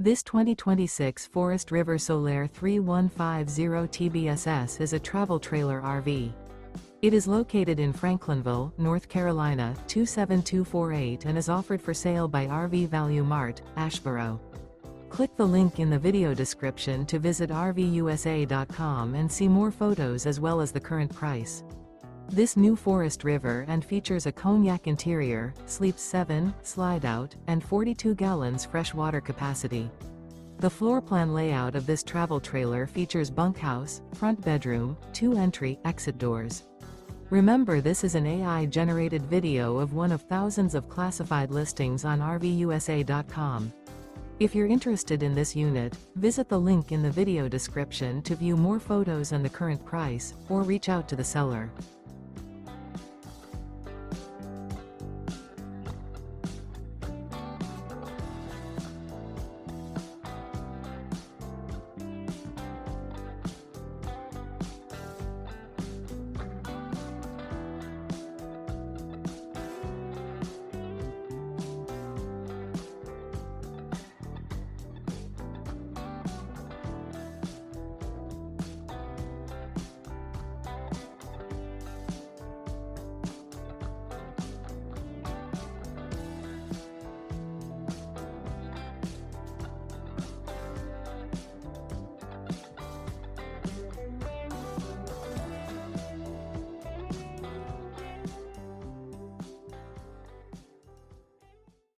This 2026 Forest River Solaire 3150 TBSS is a travel trailer RV. It is located in Franklinville, North Carolina 27248 and is offered for sale by RV Value Mart, Asheboro. Click the link in the video description to visit RVUSA.com and see more photos as well as the current price. This new Forest River and features a Cognac interior, sleeps 7, Slideout, and 42 gallons fresh water capacity. The floor plan layout of this travel trailer features bunkhouse, front bedroom, 2 entry/exit doors. Remember, this is an AI-generated video of one of thousands of classified listings on RVUSA.com. If you're interested in this unit, visit the link in the video description to view more photos and the current price, or reach out to the seller.